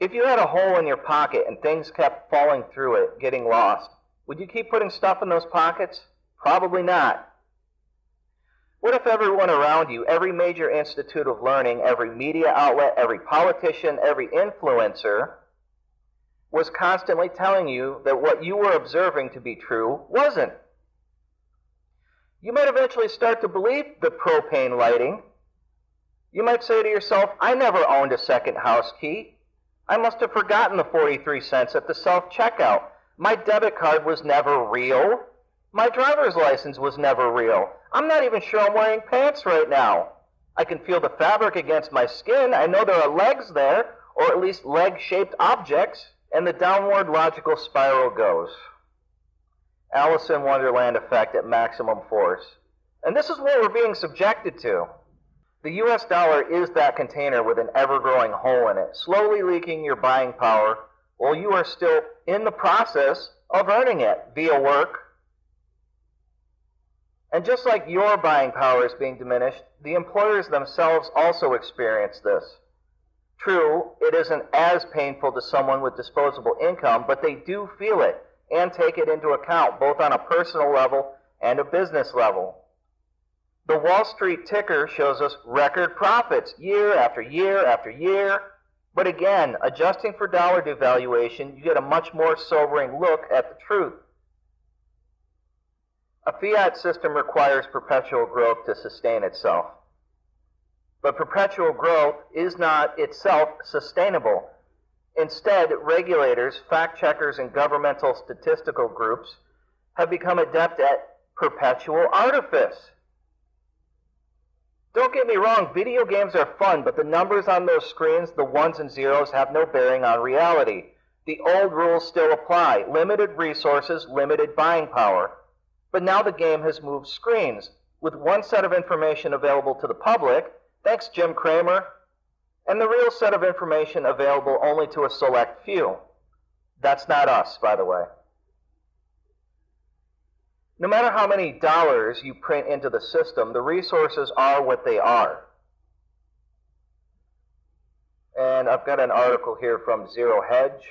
If you had a hole in your pocket and things kept falling through it, getting lost, would you keep putting stuff in those pockets? Probably not. What if everyone around you, every major institute of learning, every media outlet, every politician, every influencer, was constantly telling you that what you were observing to be true wasn't? You might eventually start to believe the propane lighting. You might say to yourself, I never owned a second house key. I must have forgotten the 43 cents at the self-checkout. My debit card was never real. My driver's license was never real. I'm not even sure I'm wearing pants right now. I can feel the fabric against my skin. I know there are legs there, or at least leg-shaped objects, and the downward logical spiral goes. Alice in Wonderland effect at maximum force. And this is what we're being subjected to. The US dollar is that container with an ever-growing hole in it, slowly leaking your buying power while you are still in the process of earning it via work. And just like your buying power is being diminished, the employers themselves also experience this. True, it isn't as painful to someone with disposable income, but they do feel it and take it into account, both on a personal level and a business level. The Wall Street ticker shows us record profits year after year after year, but again, adjusting for dollar devaluation, you get a much more sobering look at the truth. A fiat system requires perpetual growth to sustain itself. But perpetual growth is not itself sustainable. Instead, regulators, fact-checkers, and governmental statistical groups have become adept at perpetual artifice. Don't get me wrong, video games are fun, but the numbers on those screens, the ones and zeros, have no bearing on reality. The old rules still apply. Limited resources, limited buying power. But now the game has moved screens, with one set of information available to the public, thanks Jim Cramer, and the real set of information available only to a select few. That's not us, by the way. No matter how many dollars you print into the system, the resources are what they are. And I've got an article here from Zero Hedge.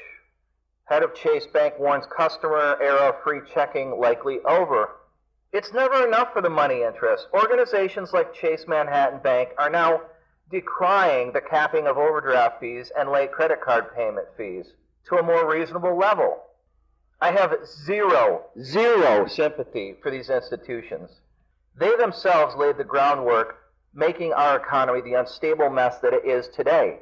Head of Chase Bank warns customer era free checking likely over. It's never enough for the money interest. Organizations like Chase Manhattan Bank are now decrying the capping of overdraft fees and late credit card payment fees to a more reasonable level. I have zero sympathy for these institutions. They themselves laid the groundwork, making our economy the unstable mess that it is today.